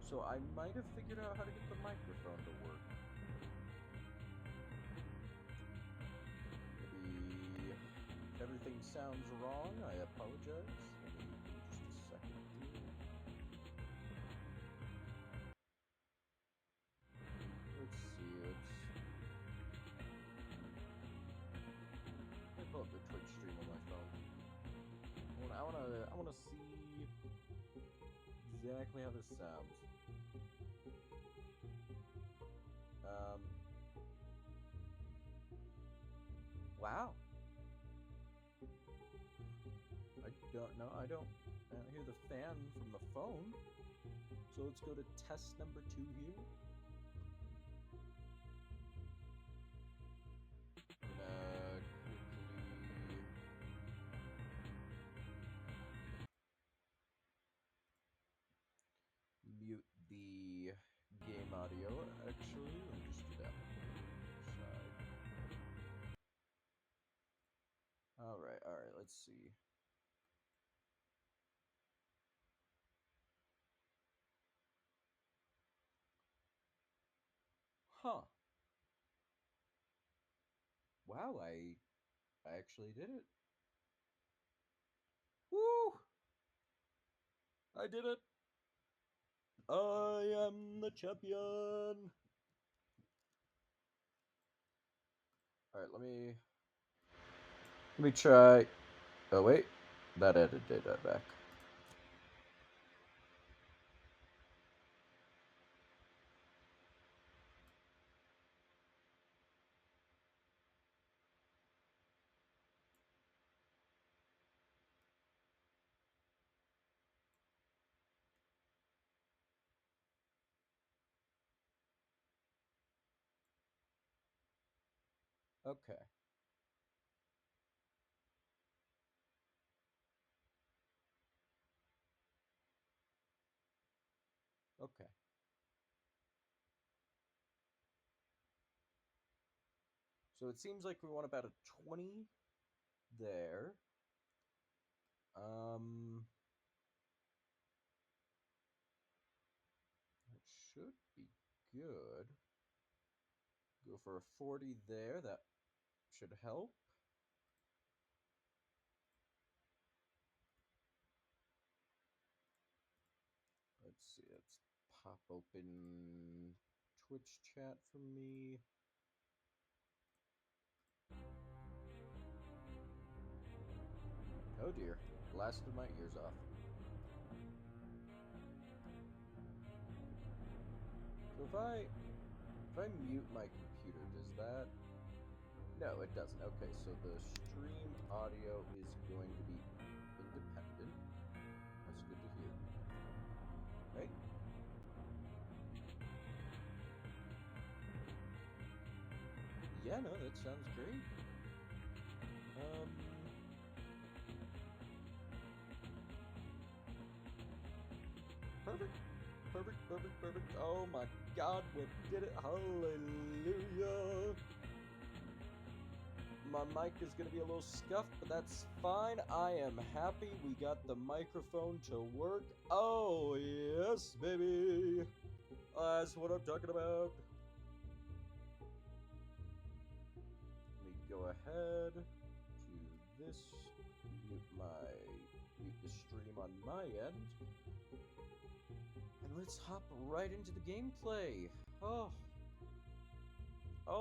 So I might have figured out how to get the microphone to work. Maybe everything sounds wrong. I apologize. Let me give me just a second here. Let's see. Let me pull up the Twitch stream on my phone. I wanna see exactly how this sounds. Um. Wow. I don't know. I don't hear the fan from the phone. So let's go to test number 2 here. I'm gonna quickly mute the game audio. Actually, let me just do that side. All right. Let's see. Huh. Wow. I actually did it. Woo! I did it. I am the champion. All right. Let me try. Oh wait, that edited that back. Okay. Okay. So it seems like we want about a 20 there. Um, that should be good. Go for a 40 there. That should help. Let's see. Let's pop open Twitch chat for me. Oh dear. Blasted my ears off. So if I mute my computer, does that? No, it doesn't. Okay, so the stream audio is going to be independent. That's good to hear. Right? Yeah, no, that sounds great. Perfect. Perfect. Oh my god, we did it. Hallelujah. My mic is going to be a little scuffed, but that's fine. I am happy we got the microphone to work. Oh, yes, baby. That's what I'm talking about. Let me go ahead to this, mute the stream on my end, and let's hop right into the gameplay. Oh,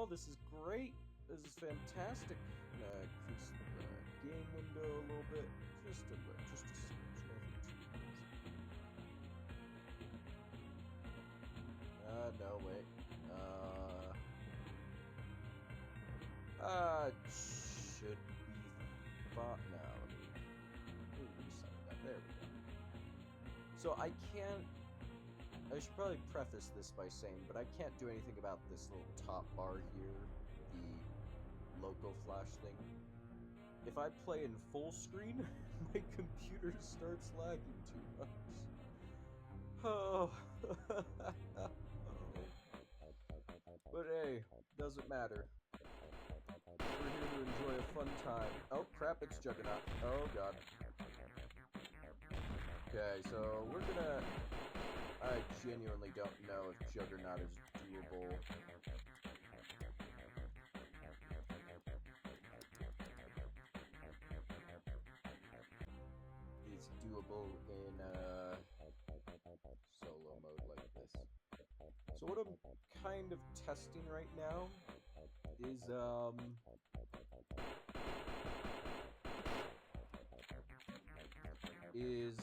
this is great. This is fantastic. I'm gonna increase the game window a little bit, just a smidge, nothing too crazy. No, wait. Should be fine. No, let me reset that. There we go. So I should probably preface this by saying, but I can't do anything about this little top bar here, the local flash thing. If I play in full screen, my computer starts lagging too much. Oh. But hey, doesn't matter. We're here to enjoy a fun time. Oh crap, it's Juggernaut. Oh god. Okay, so we're gonna... I genuinely genuinely don't know if Juggernaut is doable. Is doable in solo mode like this. So what I'm kind of testing right now is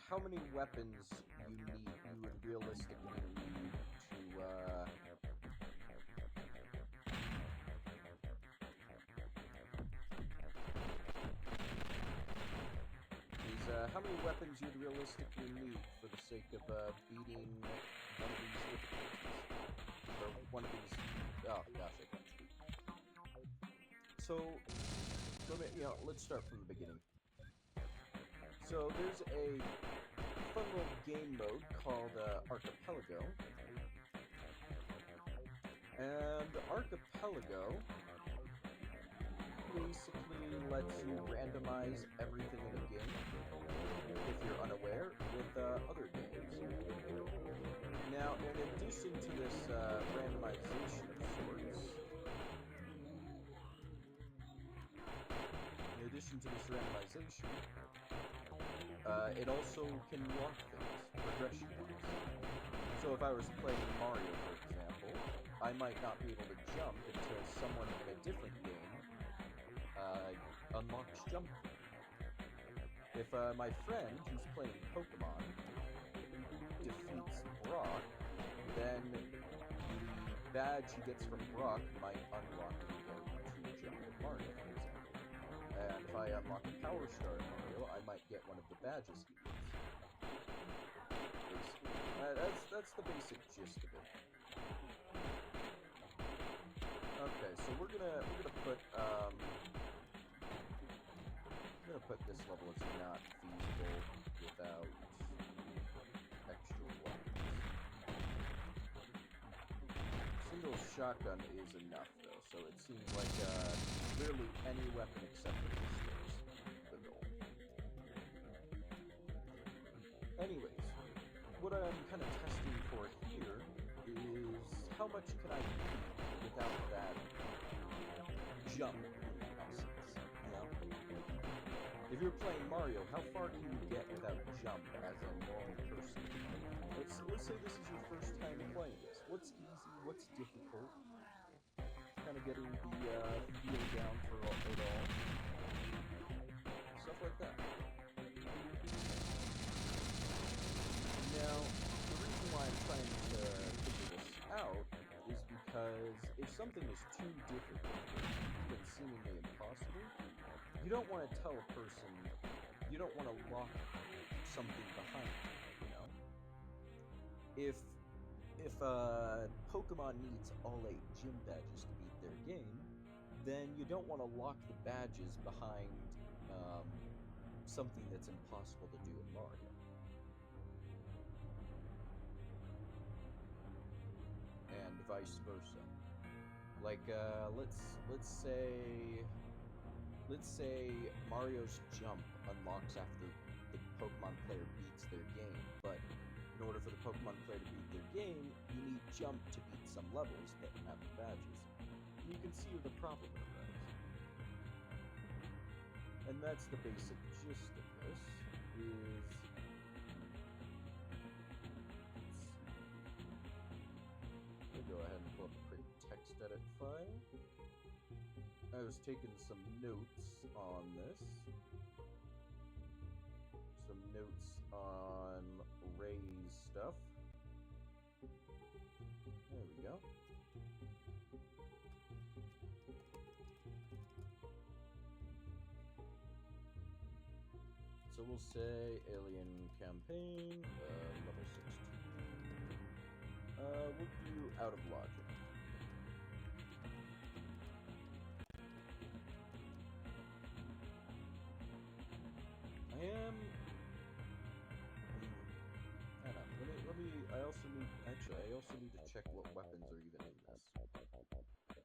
how many weapons you would realistically need to how many weapons you'd realistically need for the sake of beating one of these difficulties. Or one of these... Oh, gosh, I can't speak. So, let's start from the beginning. So, there's a fun little game mode called Archipelago. And Archipelago basically lets you randomize everything in a game, if you're unaware, with other games. Now, in addition to this randomization of sorts, it also can lock things, progression-wise. So if I was playing Mario, for example, I might not be able to jump until someone in a different game unlocks jumping. If my friend who's playing Pokemon defeats Brock, then the badge he gets from Brock might unlock him to jump with Mario, for example. And if I unlock a Power Star in Mario, I might get one of the badges he gets. That's the basic gist of it. Okay, so we're gonna put this level as not feasible without extra weapons. Single shotgun is enough though, so it seems like literally any weapon except for the sticks the goal. Anyways, what I'm kind of testing for here is how much can I beat without that jump, in essence, you know? If you're playing Mario, how far can you get without jump as a normal person? Let's say this is your first time playing this. What's easy? What's difficult? Kind of getting the feel down for it all. Stuff like that. Now, the reason why I'm trying to figure this out is because if something is too difficult, even seemingly impossible, you don't want to tell a person, you don't want to lock something behind you, you know? If Pokemon needs all 8 gym badges to beat their game, then you don't want to lock the badges behind something that's impossible to do in Mario. And vice versa. Like, let's say Mario's jump unlocks after the Pokemon player beats their game, but in order for the Pokemon player to beat their game, you need jump to beat some levels that have the badges. You can see the problem with that. And that's the basic gist of this, is... I'll go ahead and pull up a quick text edit file. I was taking some notes on this. Some notes on Raze stuff. There we go. So we'll say Alien Campaign, level 16. We'll do Out of Logic. I also need to check what weapons are even in this.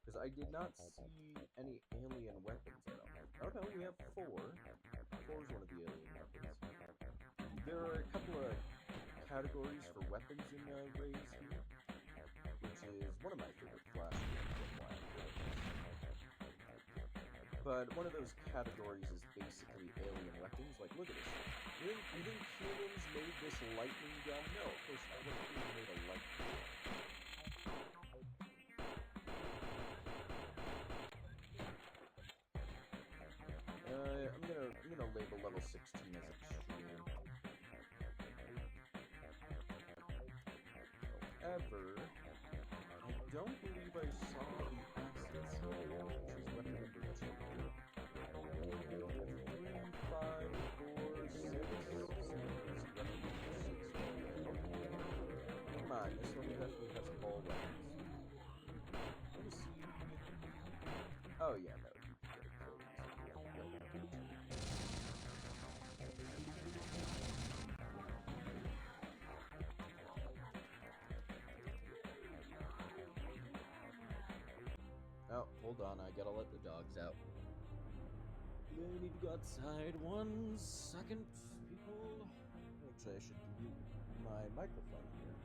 Because I did not see any alien weapons at all. Oh no, we have 4. 4 is one of the alien weapons. There are a couple of categories for weapons in Raze here, which is one of my favorite Flash games of Wild West. But one of those categories is basically alien weapons. Like, look at this. You think humans made this lightning gun? No, of course not. What if humans made a lightning gun? I'm gonna label level 16 as extreme. However, I don't believe I saw the assets here, which is weapon number 2. 3, 5, 4, 6. Come on, this one definitely has all weapons. Let me see. Oh yeah, no. Oh, hold on, I gotta let the dogs out. I need to go outside 1 second, people. Actually, I should mute my microphone here.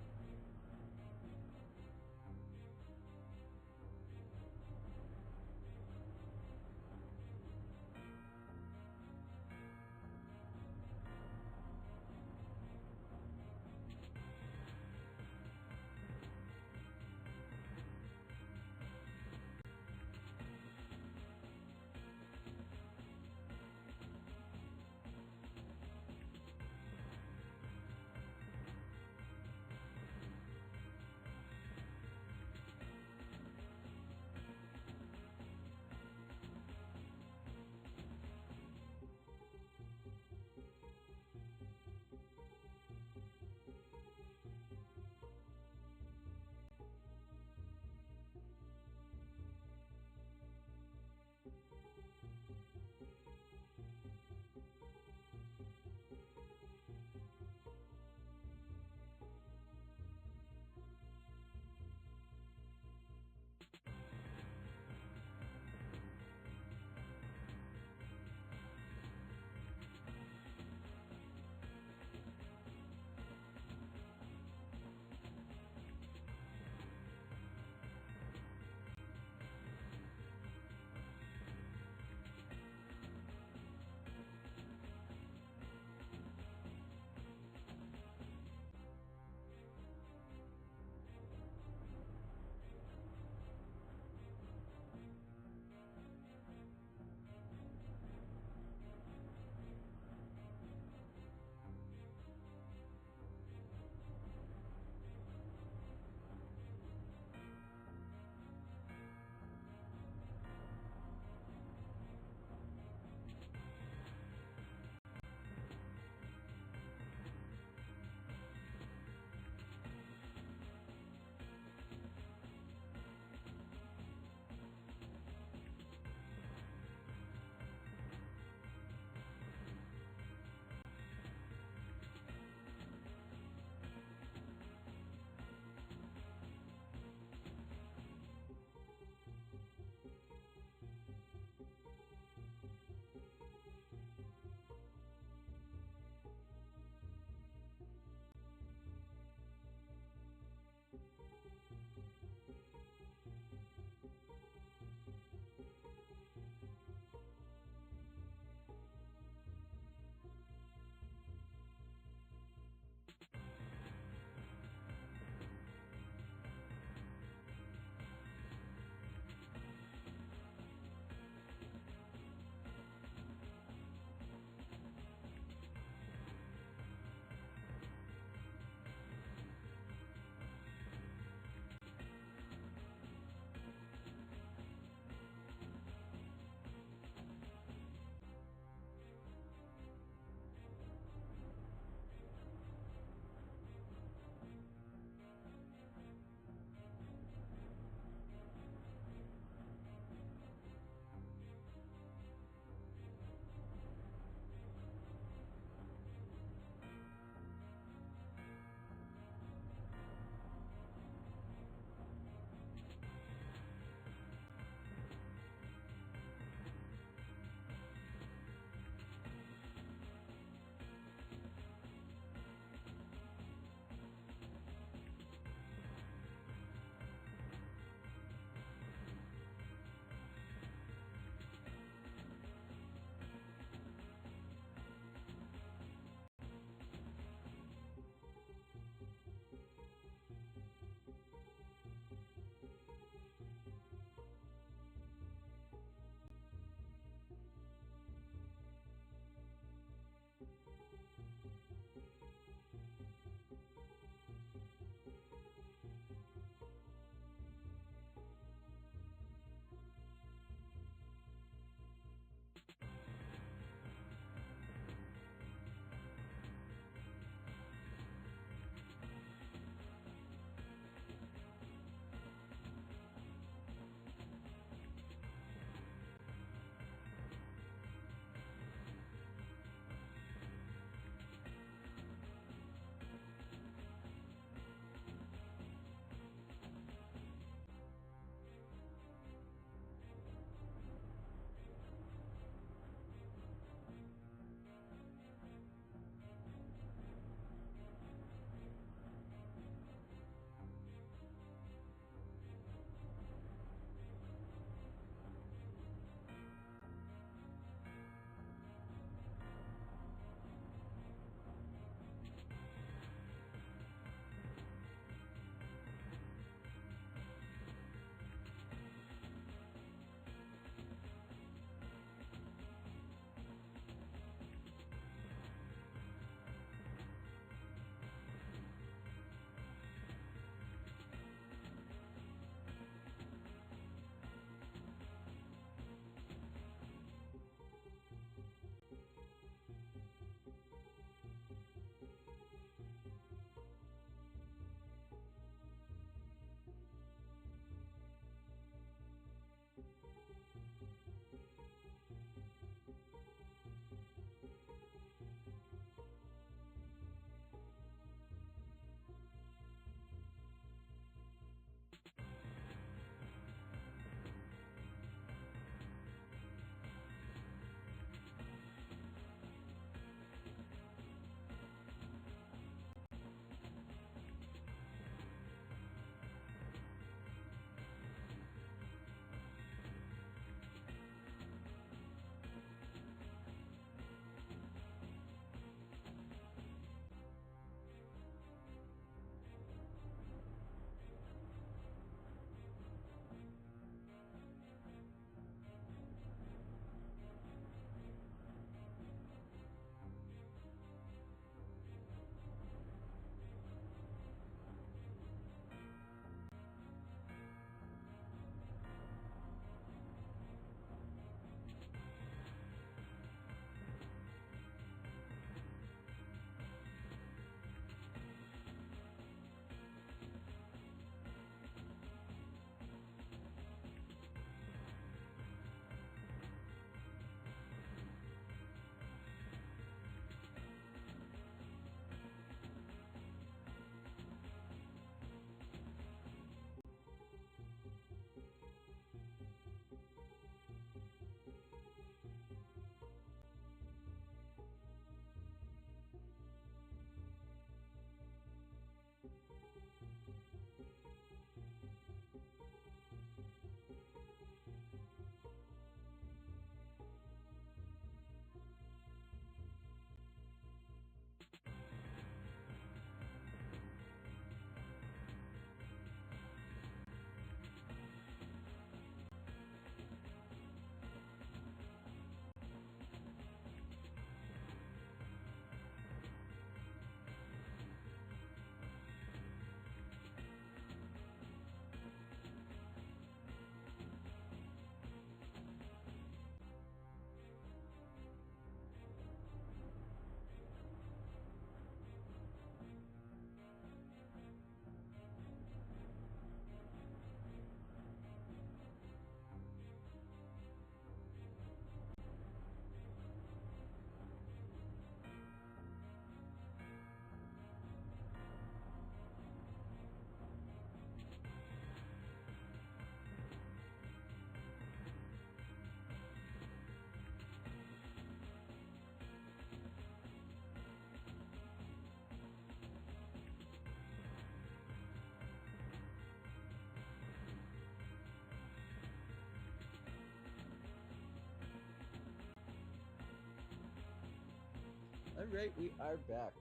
Alright, we are back.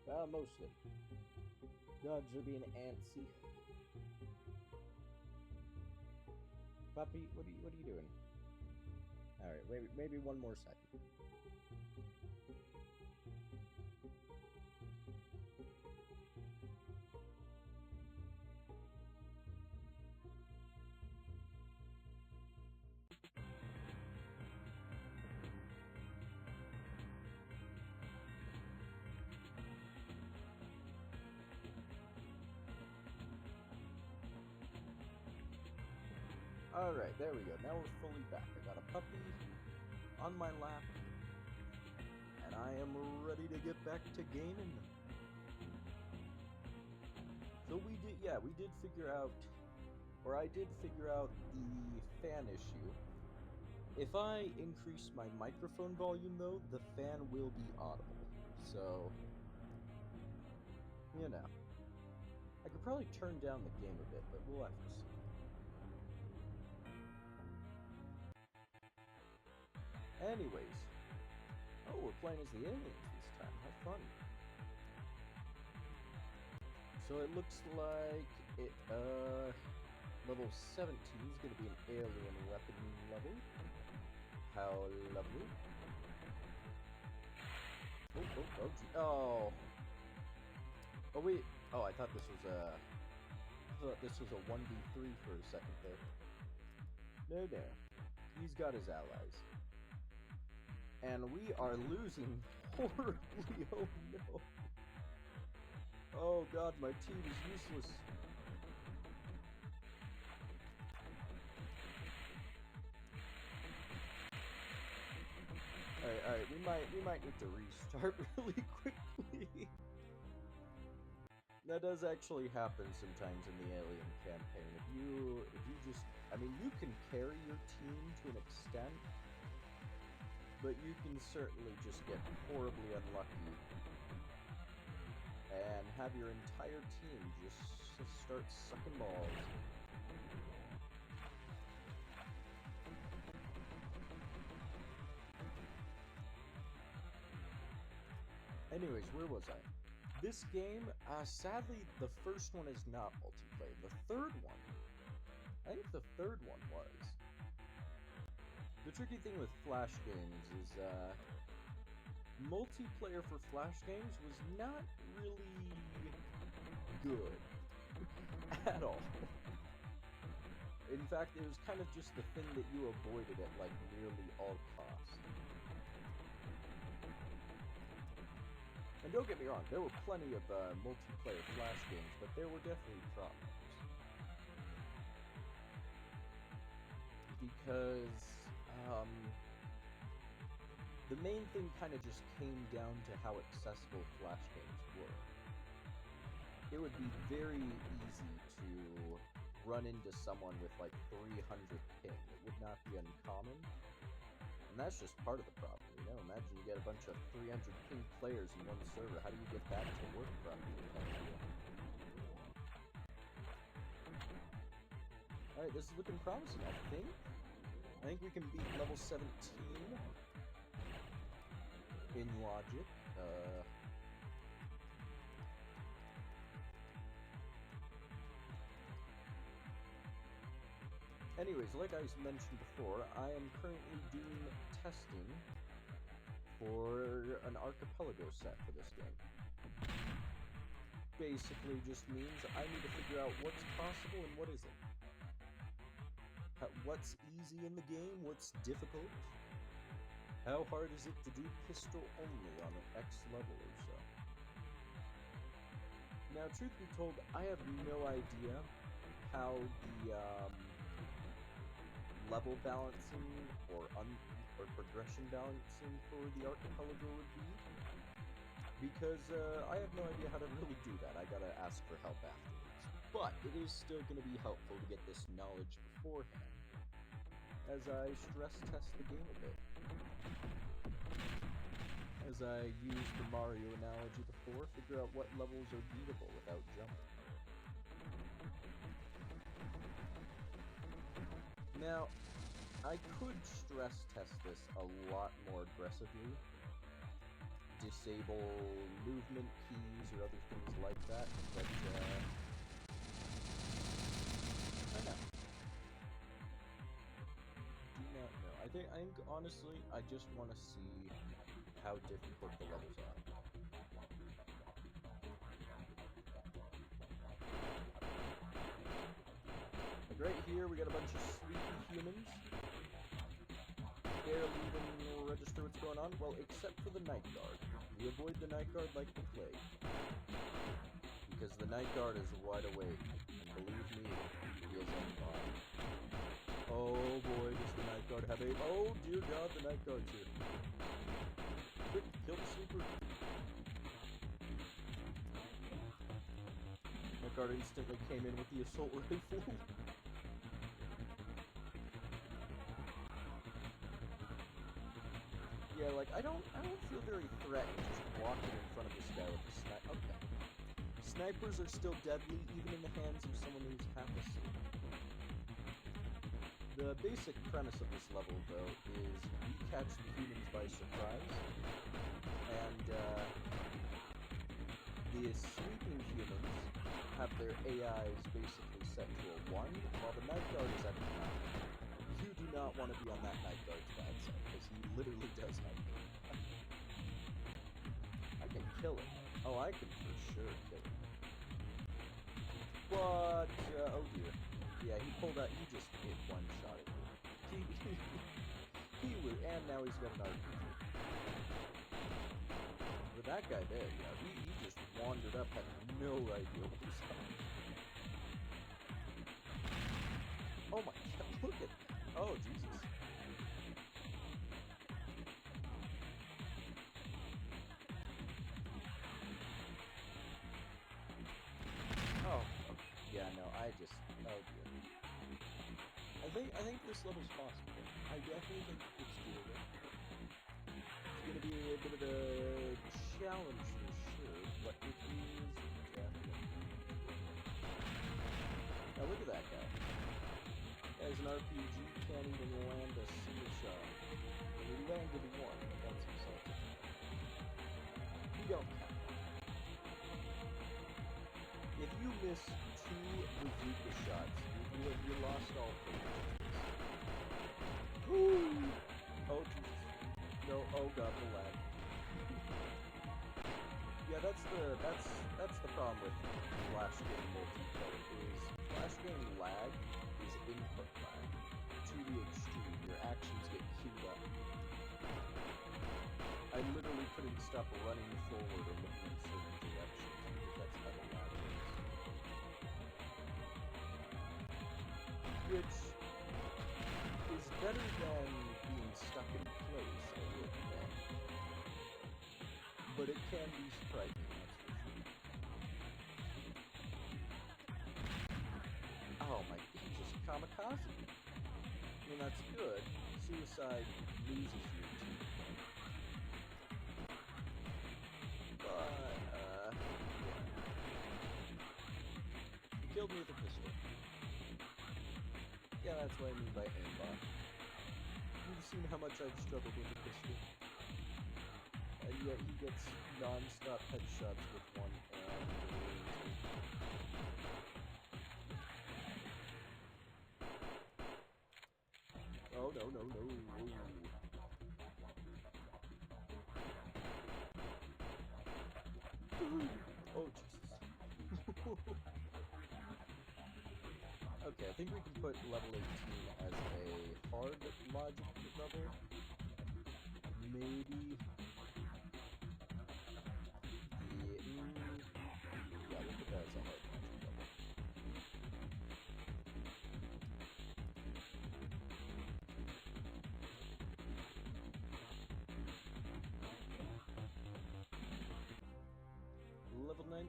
Well, mostly. Dogs are being antsy. Puppy, what are you doing? Alright, maybe one more second. Alright, there we go. Now we're fully back. I got a puppy on my lap, and I am ready to get back to gaming. So we did figure out, or I did figure out the fan issue. If I increase my microphone volume, though, the fan will be audible. So, you know. I could probably turn down the game a bit, but we'll have to see. Anyways. Oh, we're playing as the aliens this time. How fun. So it looks like it, level 17 is going to be an alien weapon level. How lovely. Oh, gee. Oh. Oh, wait. Oh, I thought this was a 1v3 for a second there. No. He's got his allies. And we are losing horribly. Oh no. Oh god, my team is useless. Alright, we might need to restart really quickly. That does actually happen sometimes in the Alien campaign. If you just, I mean, you can carry your team to an extent, but you can certainly just get horribly unlucky and have your entire team just start sucking balls. Anyways, where was I? This game, sadly, the first one is not multiplayer. The third one, I think the third one was. The tricky thing with Flash games is, multiplayer for Flash games was not really good at all. In fact, it was kind of just the thing that you avoided at, like, nearly all costs. And don't get me wrong, there were plenty of multiplayer Flash games, but there were definitely problems. Because the main thing kind of just came down to how accessible Flash games were. It would be very easy to run into someone with like 300 ping. It would not be uncommon. And that's just part of the problem, you know? Imagine you get a bunch of 300 ping players in one server. How do you get that to work properly? Alright, this is looking promising, I think. I think we can beat level 17 in logic. Anyways, like I mentioned before, I am currently doing testing for an archipelago set for this game. Basically just means I need to figure out what's possible and what isn't. What's easy in the game, what's difficult, how hard is it to do pistol only on an X level or so. Now, truth be told, I have no idea how the level balancing or progression balancing for the archipelago would be, because I have no idea how to really do that. I gotta ask for help afterwards. But it is still gonna be helpful to get this knowledge beforehand, as I stress test the game a bit. As I used the Mario analogy before, figure out what levels are beatable without jumping. Now, I could stress test this a lot more aggressively, disable movement keys or other things like that, but, I don't know. Do not know. I think, honestly, I just want to see how difficult the levels are. Like right here, we got a bunch of sleepy humans. Barely even register what's going on. Well, except for the Night Guard. We avoid the Night Guard like the plague. Because the Night Guard is wide awake. And believe me, he is unbound. Oh boy, does the Night Guard have a... Oh dear God, the Night Guard's here. Quick, kill the sleeper. Night Guard instantly came in with the assault rifle. Yeah, like, I don't feel very threatened just walking in front of this guy with a sniper. Okay. Snipers are still deadly, even in the hands of someone who's half asleep. The basic premise of this level, though, is we catch the humans by surprise, and, the sleeping humans have their AIs basically set to a 1, while the Night Guard is at a 9. You do not want to be on that Night Guard's bad side, because he literally does have it. I can kill him. Oh, I can for sure kill him. But, oh dear. Yeah, he pulled out, he just hit one shot at me. He was, and now he's got an RPG. But that guy there, yeah, he just wandered up, had no idea what was happening. Oh my God, look at that. Oh, Jesus. Oh, okay. Yeah, no, I just, oh dear. I think this level's possible. I definitely think it's doable. It's gonna be a bit of a challenge for sure, but it is definitely. Now look at that guy. As an RPG, can't even land a single shot. And he landed one, but that's insulting. You don't count. If you miss 2 bazooka shots, you lost all 3. Woo! Oh Jesus. No, oh God, the lag. Yeah, that's the problem with Flash game multiplayer, is Flash game lag is input lag to the extreme. Your actions get queued up. I literally couldn't stop running forward and looking in certain directions because that's how the lag is. Which is better than being stuck in place, I would admit. But it can be striking, that's for sure. Oh my, he just kamikaze. I mean, that's good. Suicide loses your team. But, yeah. He killed me with a pistol. Yeah, that's what I mean by aimbot. You've seen how much I've struggled with a pistol. And yet he gets non-stop headshots with one and oh no, no, no. Oh Jesus. Okay, I think we can put level 18 as a hard logic level. Maybe. Yeah, we'll put that as a hard logic level. Level 19.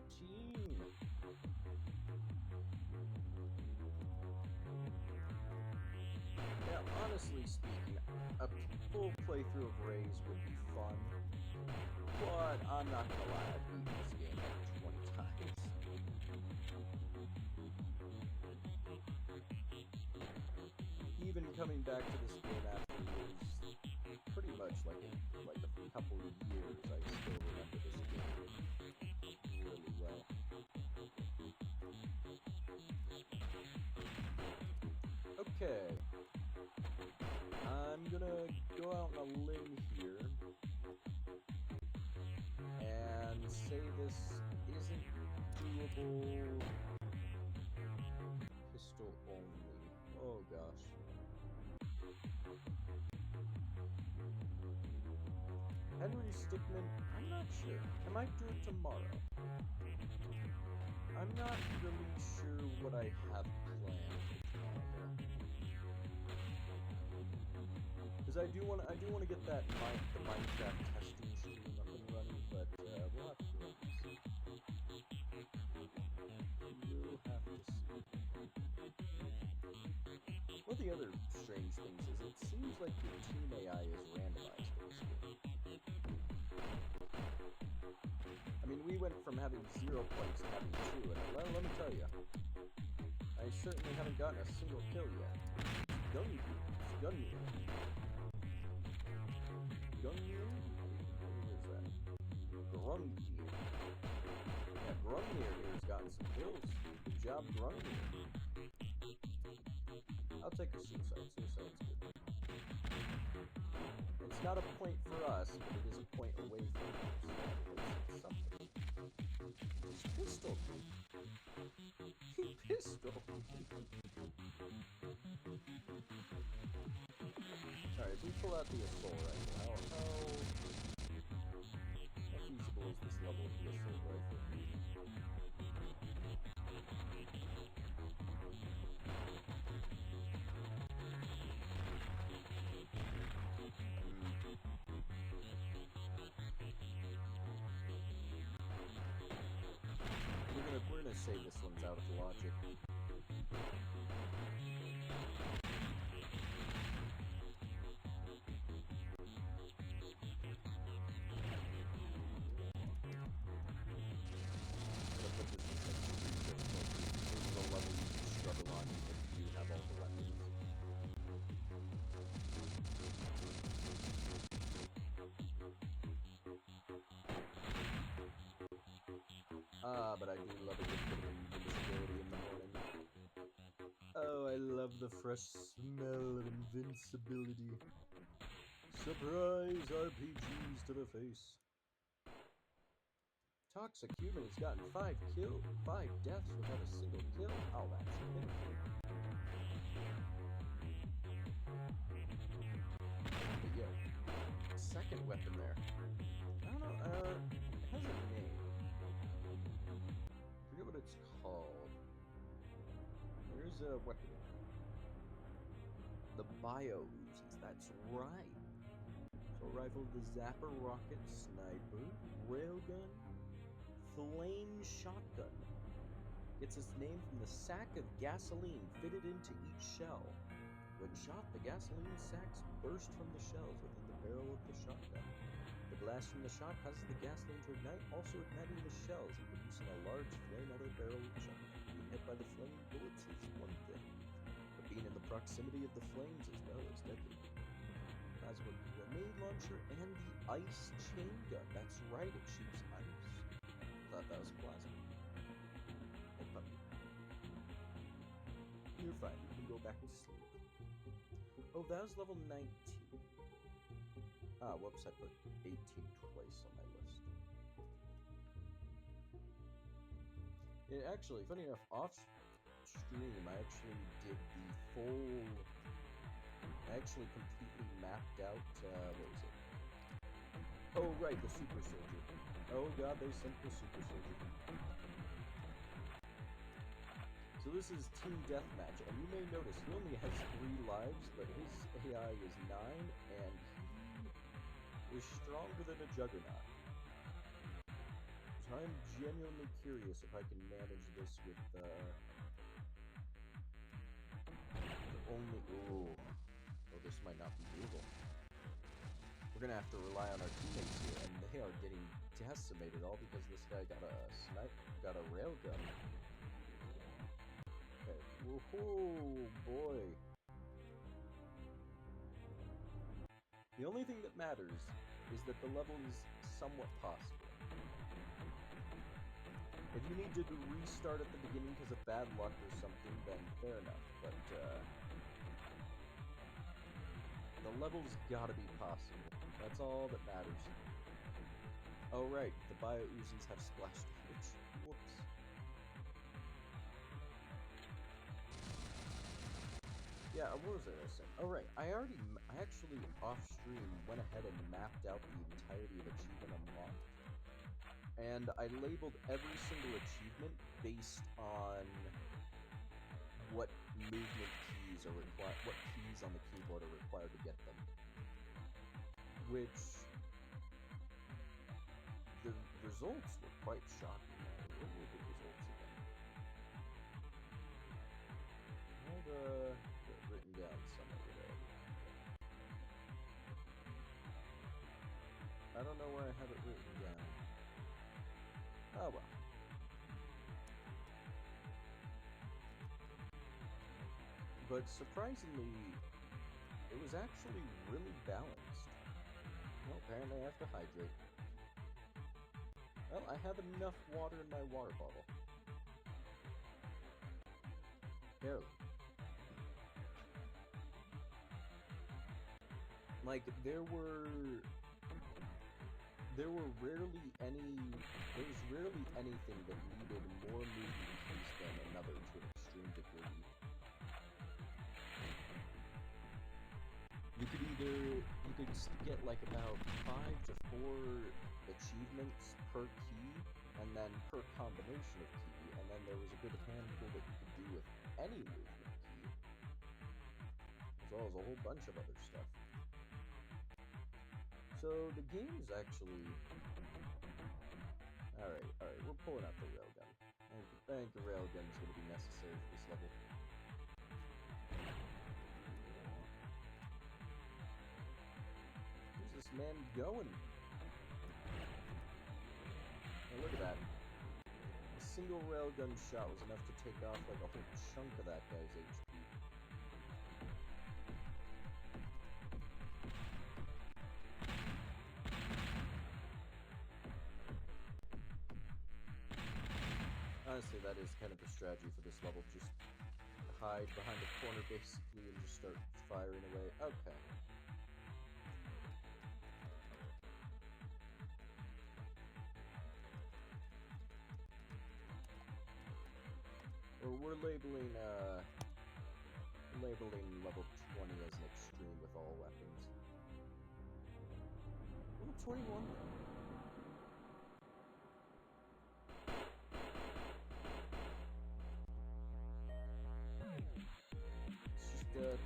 Now, honestly speaking, a full playthrough of Raze would be fun, but I'm not gonna lie, I've beaten this game like 20 times. Even coming back to this game after years, pretty much like a couple of years, I still Okay. I'm gonna go out on a limb here and say this isn't doable pistol only. Oh gosh. Henry Stickmin, I'm not sure. I might do it tomorrow. I'm not really sure what I have planned for tomorrow. Because I do want to get that the Minecraft testing stream up and running, but we'll have to wait and see. We'll have to see. One of the other strange things is it seems like your team AI is randomized in this game. I mean, we went from having 0 points to having 2, and let me tell you, I certainly haven't gotten a single kill yet. Gunny. Who is that? Grungier. Yeah, Grungier here has gotten some kills. Good job, Grungier. I'll take a suicide. Suicide's good. It's not a point for us, but it is a point away from us. It's something. He's pistol. He pistol. Alright, if we pull out the assault rifle, how feasible is this level of the assault rifle? We're gonna say this one's out of logic. But I do love a good bit of invincibility in the morning. Oh, I love the fresh smell of invincibility. Surprise RPGs to the face. Toxic Human has gotten 5 deaths without a single kill. Oh, that's pitiful. But yo, second weapon there. I don't know, it has a name. I forget what it's called. There's a weapon. The Bio Uzis, that's right. So rifle, the Zapper, Rocket, Sniper, Railgun, Flame Shotgun. Gets its name from the sack of gasoline fitted into each shell. When shot, the gasoline sacks burst from the shells within the barrel of the shotgun. The blast from the shot causes the gasoline to ignite, also igniting the shells and producing a large flame out of the barrel of the shotgun. Being hit by the flame bullets is one thing, but being in the proximity of the flames as well is deadly. Plasma grenade launcher and the ice chain gun. That's right, it shoots ice. I thought that was plasma. Hey puppy. You're fine, you can go back and sleep. Oh, that was level 19. Ah, whoops, I put 18 twice on my list. It actually, funny enough, off stream, I actually did the full... I actually completely mapped out, what was it? Oh, right, the Super Soldier. Oh god, they sent the Super Soldier. So this is Team Deathmatch, and you may notice he only has 3 lives, but his AI is 9, and he is stronger than a Juggernaut. So I'm genuinely curious if I can manage this with, the only... Ooh. Oh, this might not be doable. We're gonna have to rely on our teammates here, and they are getting decimated, all because this guy got a railgun. Okay. Woohoo, boy. The only thing that matters is that the level is somewhat possible. If you need to restart at the beginning because of bad luck or something, then fair enough, but, The level's gotta be possible. That's all that matters. Oh right, the bio-oozes have splash damage. Whoops. Yeah, what was I saying? Oh right, I actually off-stream went ahead and mapped out the entirety of Achievement Unlocked. And I labeled every single achievement based on what movement keys are required, what keys on the keyboard are required to get them. Which, the results were quite shocking. What were the results again? I had written down somewhere today. I don't know where I have it written down. Oh well. But surprisingly, it was actually really balanced. Well, apparently I have to hydrate. Well, I have enough water in my water bottle. Barely. Like, there was rarely anything that needed more movement keys than another to an extreme degree. You could get like about 5 to 4 achievements per key, and then per combination of key, and then there was a good handful that you could do with any movement key, as well as a whole bunch of other stuff. So the game's actually... Alright, we're pulling out the railgun. I think the railgun is going to be necessary for this level. Where's this man going? Hey, look at that. A single railgun shot was enough to take off like a whole chunk of that guy's HP. Honestly, that is kind of the strategy for this level. Just hide behind a corner, basically, and just start firing away. Okay. We're labeling level 20 as an extreme with all weapons. Level 21 though.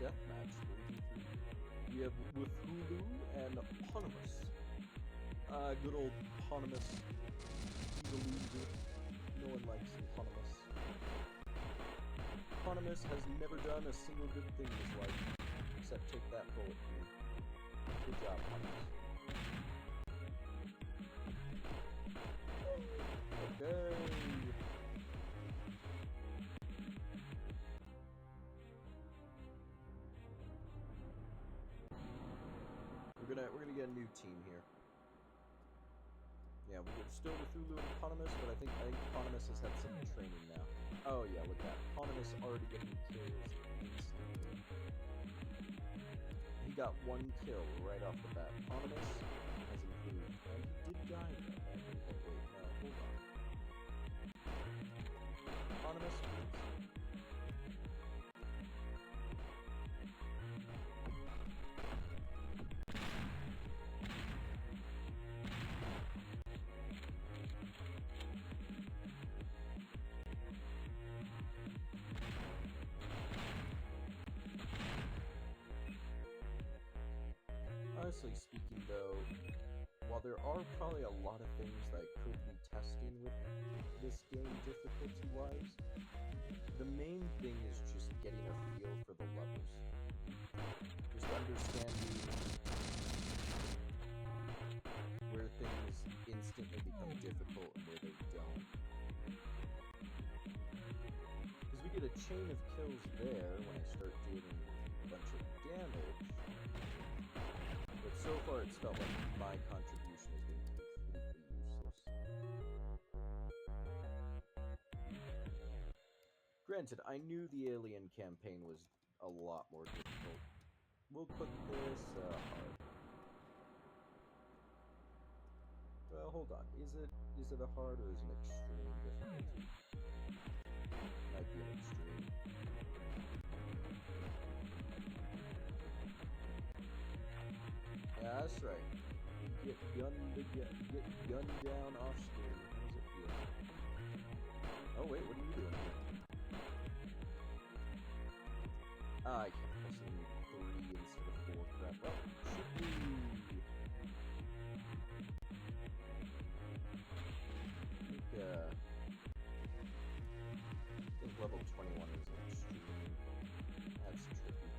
Deathmatch. We have Withulu and Eponymous. Good old Eponymous. He's a loser. No one likes Eponymous. Eponymous has never done a single good thing in his life, except take that bullet from me. Good job, Eponymous. Okay. We're gonna get a new team here. Yeah, we're still with Hulu and Eponymous, but I think Eponymous has had some training now. Oh yeah, look at that. Eponymous already getting kills instantly. He got 1 kill right off the bat. Eponymous has improved, and he did die though. Wait, no, hold on. Eponymous, please. Honestly speaking though, while there are probably a lot of things that could be testing with this game difficulty-wise, the main thing is just getting a feel for the levels. Just understanding where things instantly become difficult and where they don't. Because we get a chain of kills there when I start doing a bunch of damage. But so far it's felt like my contribution has been completely useless. Granted, I knew the Alien campaign was a lot more difficult. We'll put this hard. Well, hold on. Is it a hard or is it an extreme difficulty? Might be an extreme. Yeah, that's right. Get gunned down off screen. How does it feel? Oh wait, what are you doing here? Ah, I kept pressing 3 instead of 4. Crap. Oh, shoot me! I think level 21 is an extreme. That's tricky.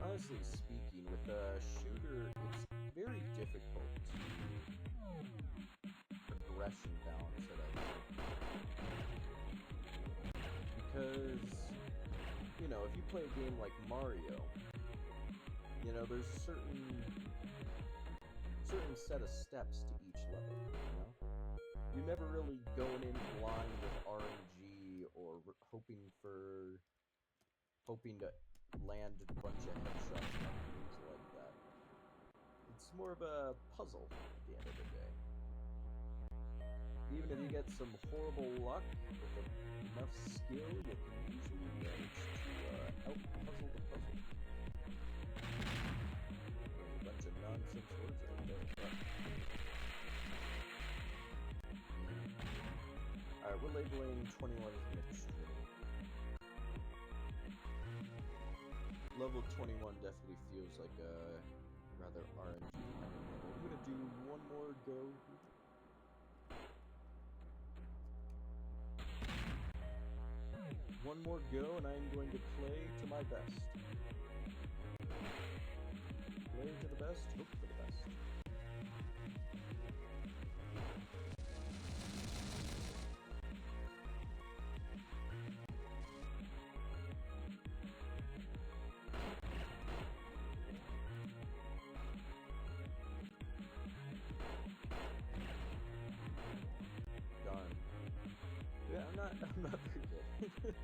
Honestly speaking, with a shooter, it's very difficult to progression balance it, I think. Because, you know, if you play a game like Mario, you know, there's certain set of steps to each level, you know? You're never really going in blind with RNG or hoping to land a bunch of headshots and things like that. It's more of a puzzle at the end of the day. Even if you get some horrible luck, with enough skill, you can usually manage to out-puzzle the puzzle. There's a bunch of nonsense words right there, but... yeah. Alright, we're labeling 21 as an extreme. Level 21 definitely feels like a rather RNG dependent level. I'm gonna do one more go here. One more go, and I'm going to play to my best. Play to the best, hope for the best. Darn. Yeah, I'm not very good.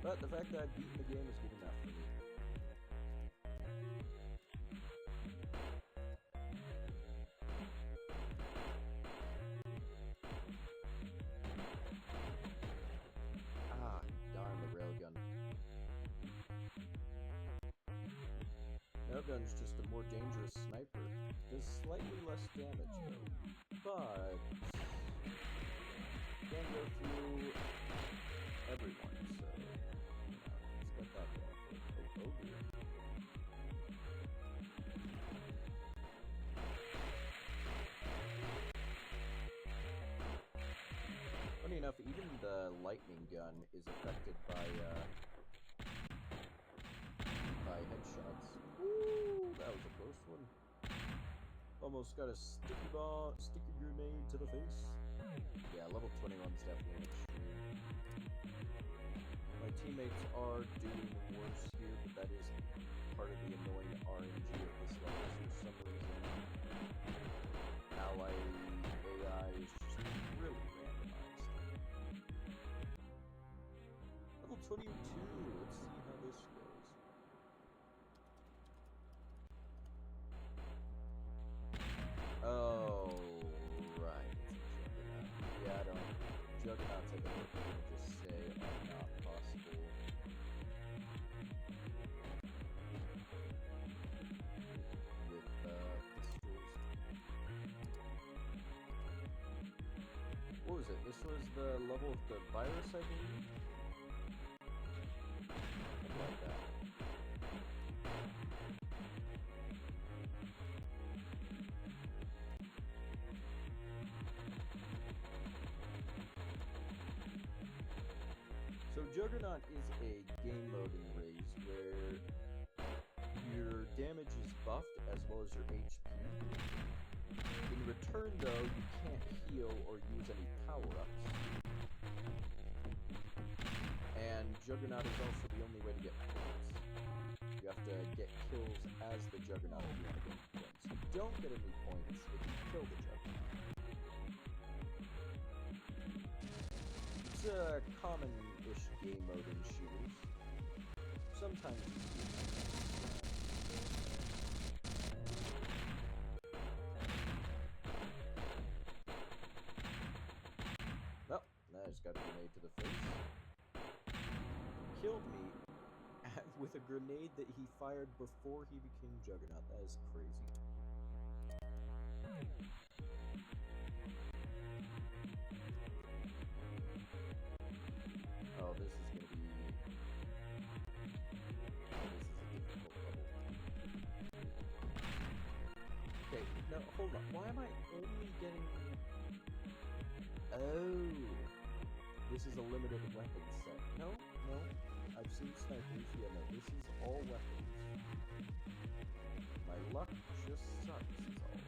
But the fact that I've beaten the game is good enough for me. Ah, darn the railgun. Railgun's just a more dangerous sniper. Does slightly less damage though, but can go through everyone, so it's got that going for it. Oh dear. Funny enough, even the lightning gun is affected by headshots. Woo! That was a close one. Almost got a sticky grenade to the face. Yeah, level 21's definitely extreme. My teammates are doing worse here, but that is part of the annoying RNG of this level. For some reason, ally AI is just really randomized. Level 22, let's see how this goes. Oh, right. Yeah, I don't. Juggernauts, I think we're going to just say are not possible. With pistols. What was it? This was the level of the virus, I believe? Something like that. So Juggernaut is a game mode in Raze where your damage is buffed as well as your HP. In return though, you can't heal or use any power-ups. And Juggernaut is also the only way to get points. You have to get kills as the Juggernaut if you want to get points. You don't get any points if you kill the Juggernaut. It's a common-ish game mode in shooters. Sometimes you see it. Oh, I just got a grenade to the face. Killed me with a grenade that he fired before he became Juggernaut. That is crazy. Oh, this is gonna be... This is a difficult level. Okay, now hold on. Why am I only getting... Oh! This is a limited weapon set. No, no. I've seen snipers. Yeah, no, this is all weapons. My luck just sucks, is all.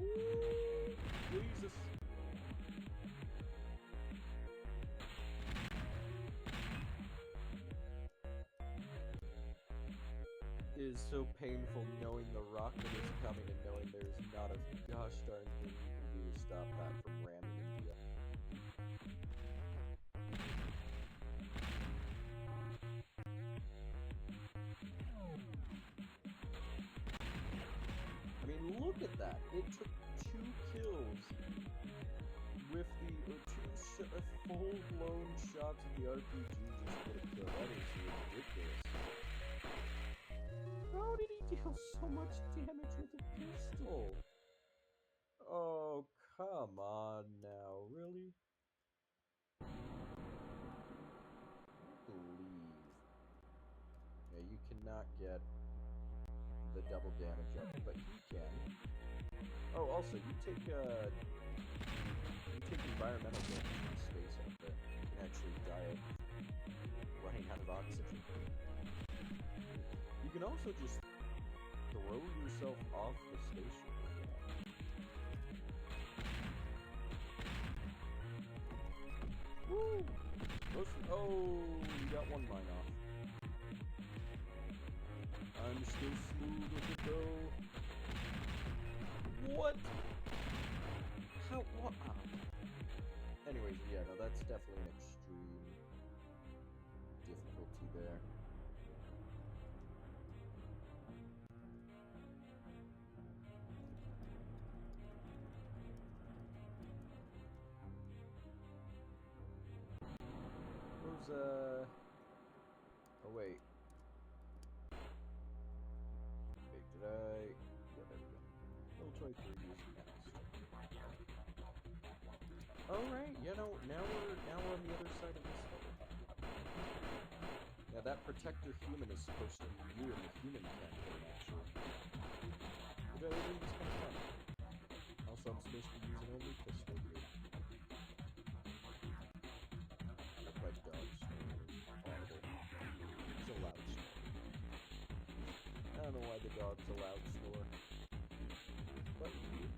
Woo! Jesus! It is so painful knowing the rocket is coming and knowing there's not a gosh darn thing you can do to stop that from ramming into you. I mean, look at that. It took 2 kills with the full-blown shots of the RPG just to get a kill. That is ridiculous. How did he deal so much damage with a pistol? Oh, come on now, really? Believe. Yeah, you cannot get the double damage up, but he can. Oh, also, you take environmental damage in space up there. You can actually die of running out of oxygen. You can also just throw yourself off the station if you want. Woo! Oh, you got one mine off. I'm still smooth with it though. What? How? What? Anyways, yeah, no, that's definitely an extreme difficulty there. Oh wait. Wait, did I... Yeah, there we go. We'll try 3 using next. Alright, you know, now we're on the other side of this level. Now that Protector Human is supposed to be you in the human campaign, actually. Which I think is kind of fun. Also, I'm supposed to be using only pistol here. That's my dog's audible. It's a loud snore. I don't know why the dog's a loud snore. But he is.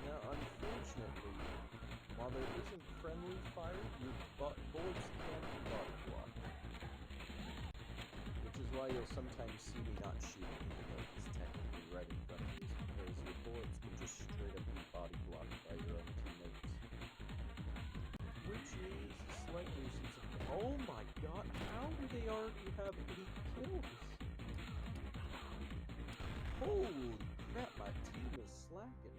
Now, unfortunately, while there isn't friendly fire, your bullets can be body blocked. Which is why you'll sometimes see me not shooting, even though he's technically right in front of me, because your bullets can just straight up be body blocked by your own teammates. Which is a slight nuisance. Oh my god, how do they already have 8 kills? Holy crap, my team is slacking.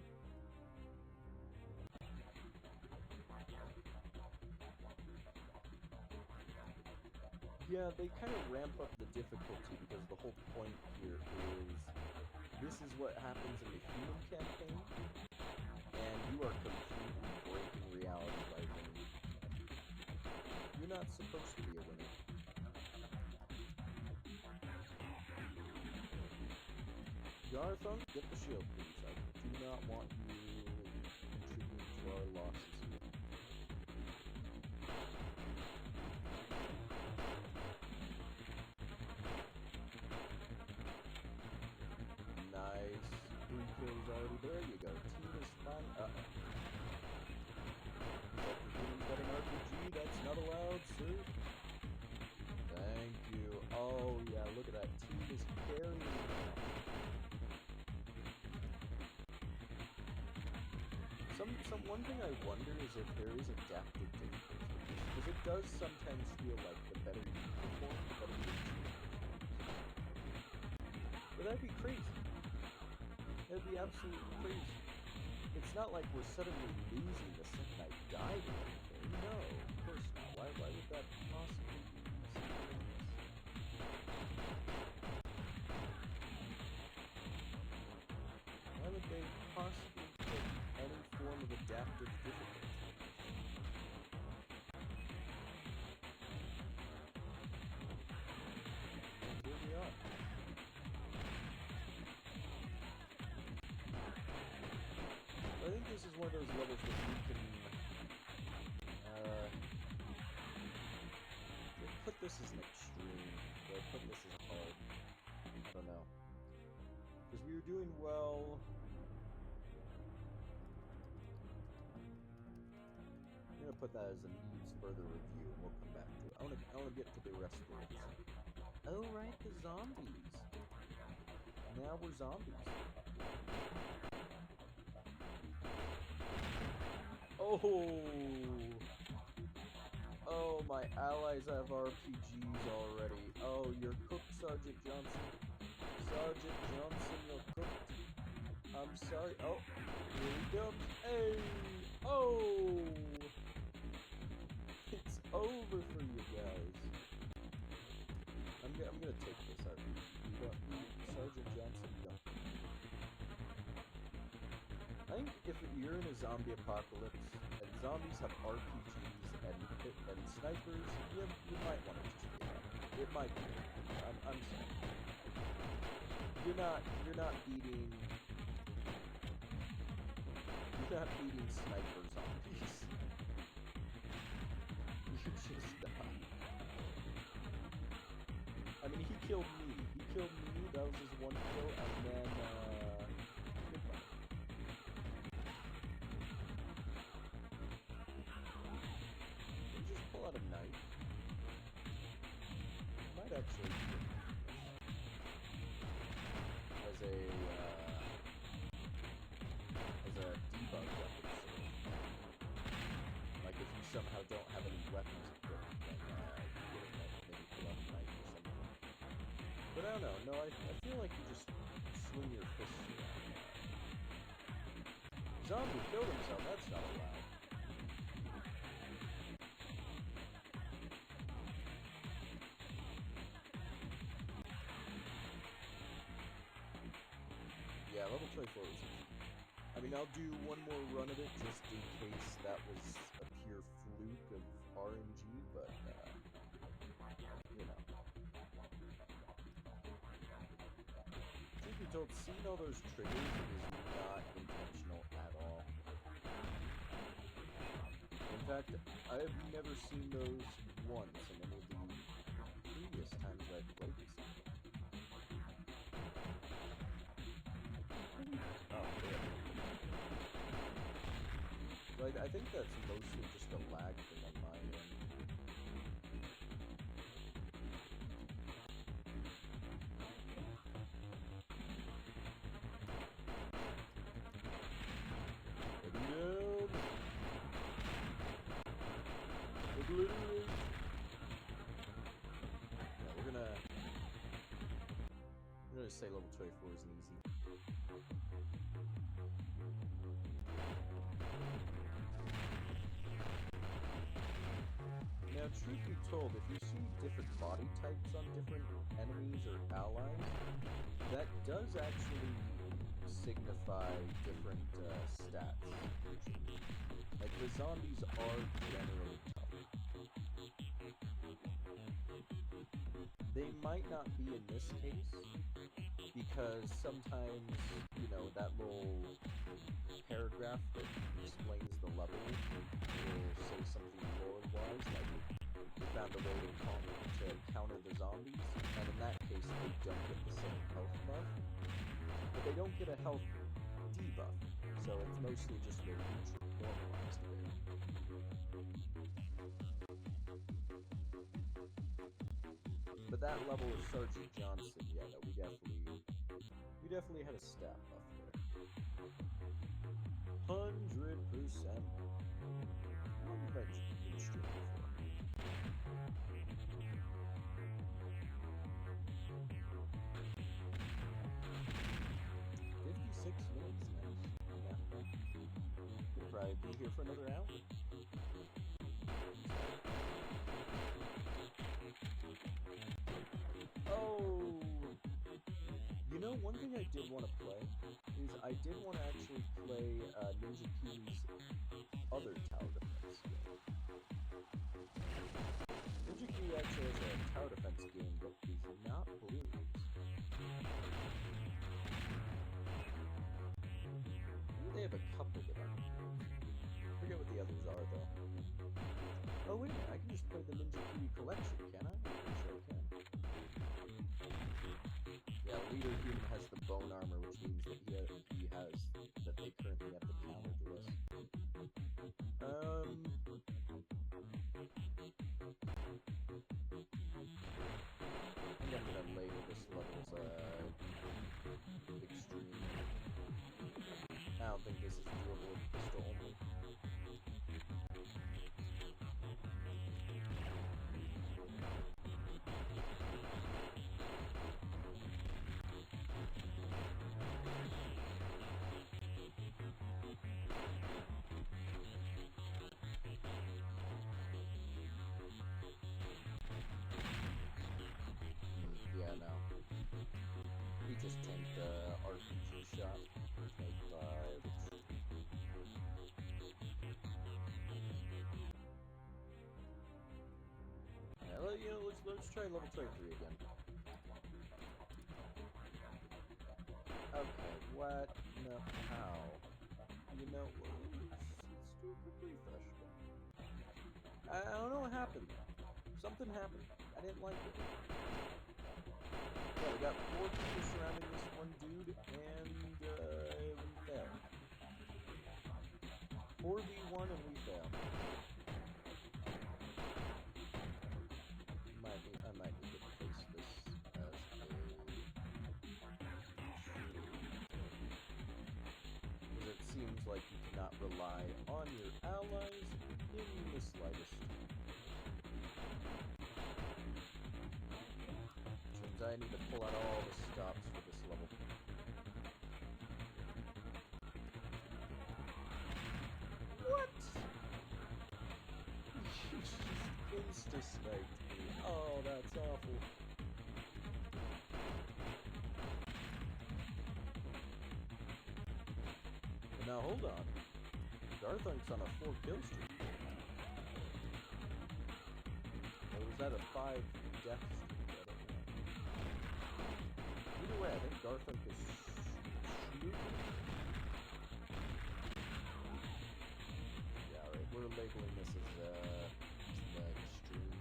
Yeah, they kind of ramp up the difficulty because the whole point here is this is what happens in the human campaign, and you are completely breaking reality by winning. You're not supposed to be a winner. Garthon, get the shield, please. I do not want you contributing to our losses here. look at that. Team is carrying. One thing I wonder is if there is adaptive difficulty, because it does sometimes feel like the better you perform, the better you perform. But that'd be crazy. That'd be absolutely crazy. It's not like we're suddenly losing the second I died or anything. No, of course not. Why would that possibly be something like this? Why would they possibly put any form of adaptive difficulty? Here we are. I think this is one of those levels that you can put this as an extreme, or put this as hard. I don't know. Because we were doing well. I'm gonna put that as a needs further review, and we'll come back to it. I wanna get to the rest of it. Oh right, the zombies. Now we're zombies. Oh, my allies have RPGs already. Oh, you're cooked, Sergeant Johnson. Sergeant Johnson, you're cooked. I'm sorry. Oh, here he comes. Hey! Oh! It's over for you guys. I'm gonna take this RPG. Sergeant Johnson, you don't. I think if you're in a zombie apocalypse and zombies have RPGs and snipers, you might want to just give up. It might be. I'm sorry. You're not beating sniper zombies. You're just not. I mean, he killed me. That was his one kill, and then goodbye. Just pull out a knife. Might actually as a debug weapon. Like if you somehow don't have any weapons equipped, then you get maybe pull out a knife or something. But I don't know. No, I feel like you just swing your fists around. Zombie killed himself. That's not allowed. Yeah, level 24 is easy. I mean, I'll do one more run of it just in case that was a pure fluke of RNG, but, you know. Truth be told, seeing all those triggers is not intentional at all. In fact, I have never seen those once in any of the previous times I've played this game. So I think that's mostly just a lag thing on my end. Yeah, we're gonna say level 24 isn't easy. Now, truth be told, if you see different body types on different enemies or allies, that does actually signify different stats. Like, the zombies are generally tougher. They might not be in this case, because sometimes, you know, that little paragraph that explains the level will say something lore-wise, like we found a way to counter the zombies, and in that case they don't get the same health buff, but they don't get a health debuff, so it's mostly just their normalized there. But that level of Sergeant Johnson, yeah, no, we definitely had a stat buff there. 100%. How long have I been streaming for? 56 minutes, nice. Yeah. Could probably be here for another hour. Oh! You know, one thing I did want to play is I did want to actually play Ninja Kiwi's other tower defense game. Ninja Kiwi actually has a tower defense game that is not Blues. Maybe they have a couple that are. I forget what the others are, though. Oh, wait a minute, I can just play the Ninja Kiwi collection, can I? I'm pretty sure I can. Yeah, Leader Human has the bone armor, which means that that they currently have the counter to us. I think I'm gonna label this level as extreme. I don't think this is doable with pistol only. Yeah, no. We just tanked the RPG shot made by the tree. Yeah, you know, let's try level 23 again. Okay, what? No, how? You know, let's do a quick refresh. I don't know what happened. Something happened. I didn't like it. Yeah, we got 4 people surrounding this one dude, and we failed. 4v1 and we failed. I might need to place this as because it seems like you cannot rely on your allies in the slightest. I need to pull out all the stops for this level. What? You just insta-sniped me. Oh, that's awful. Now hold on. Garthunk's on a 4-kill streak. Or was that a 5 death streak? Either way, I think Garthunk is shooting. Yeah, alright, we're labeling this as the extreme.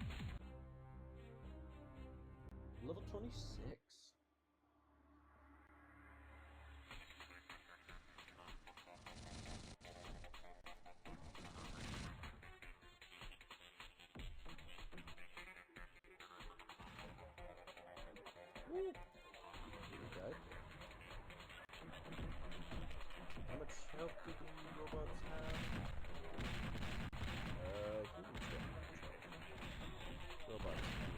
Level 26. Woo! How much health do the robots have? Humans don't have much health. Robots have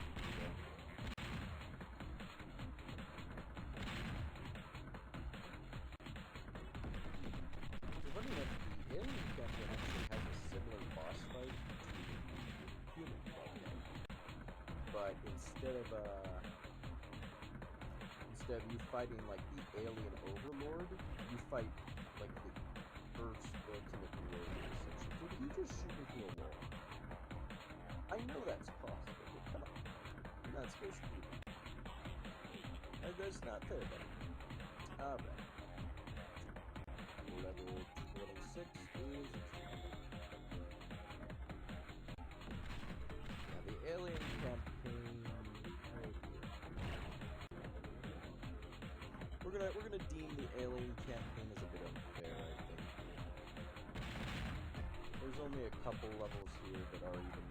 funny enough, the alien campaign actually has a similar boss fight to the human campaign. But instead of you fighting like the alien overlord, you fight like the Earth's ultimate warrior, essentially. Did he just shoot me through a wall? I know that's possible, but come on. You're not supposed to do that. That's not fair, buddy. Alright. Level 26 is... Yeah, the alien campaign... We're gonna deem the alien campaign as a bit unfair, I think. There's only a couple levels here that are even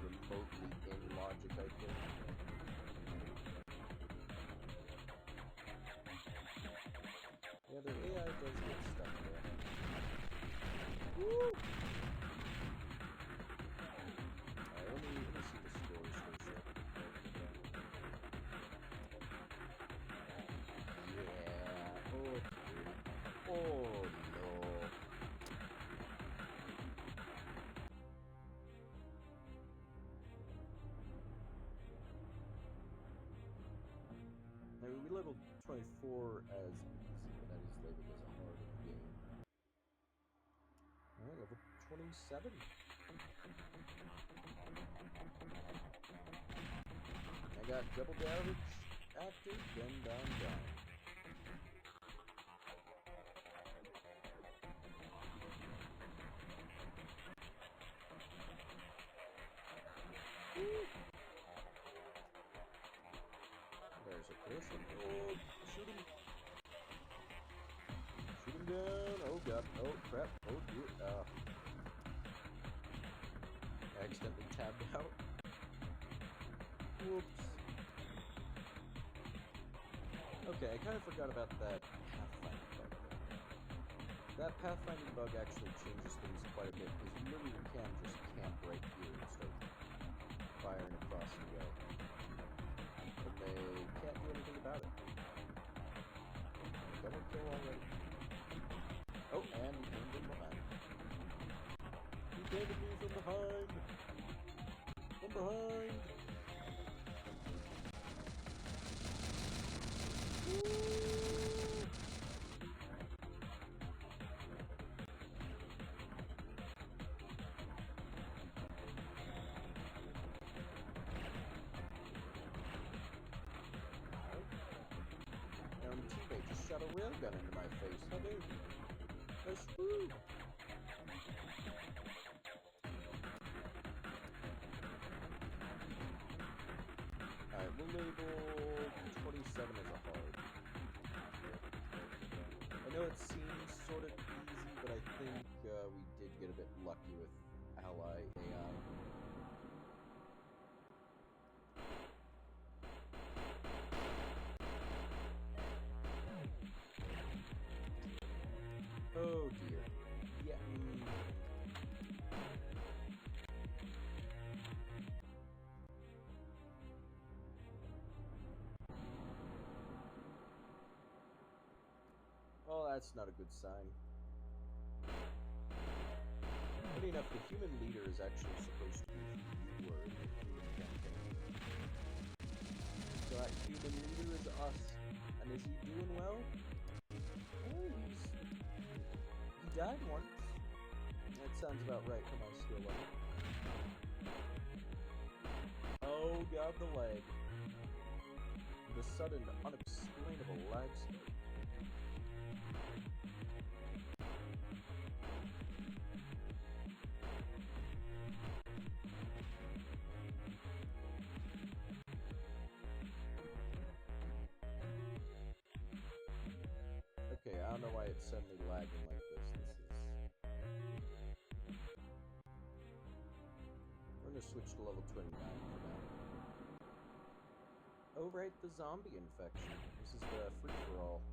remotely in logic, I think. We leveled 24 as easy, but that is labeled as a hard game. Alright, level 27. I got double damage active, then down. There's a person. Oh, shoot him. Shoot him down. Oh god. Oh crap. Oh dear. I accidentally tabbed out. Whoops. Okay, I kind of forgot about that pathfinding bug there. That pathfinding bug actually changes things quite a bit, because you really can just camp right here and start firing across the way. And they can't do anything about it. Double kill already. Oh, and he came from behind. He came at me from behind! From behind! Teammate just shot a railgun into my face. How dare you? That's rude. Alright, we'll label 27 as a hard. I know it seems sort of easy, but I think we did get a bit lucky with ally AI. Oh dear. Yeah. Oh, that's not a good sign. Funny enough, the human leader is actually supposed to be who you were in the human campaign. So that human leader is us. And is he doing well? Oh, he died once. That sounds about right for my skill level. Oh god, the lag. The sudden, unexplainable lag spike. Okay, I don't know why it's suddenly lagging like this. We're gonna switch to level 29 for now. Oh right, the zombie infection. This is the free-for-all.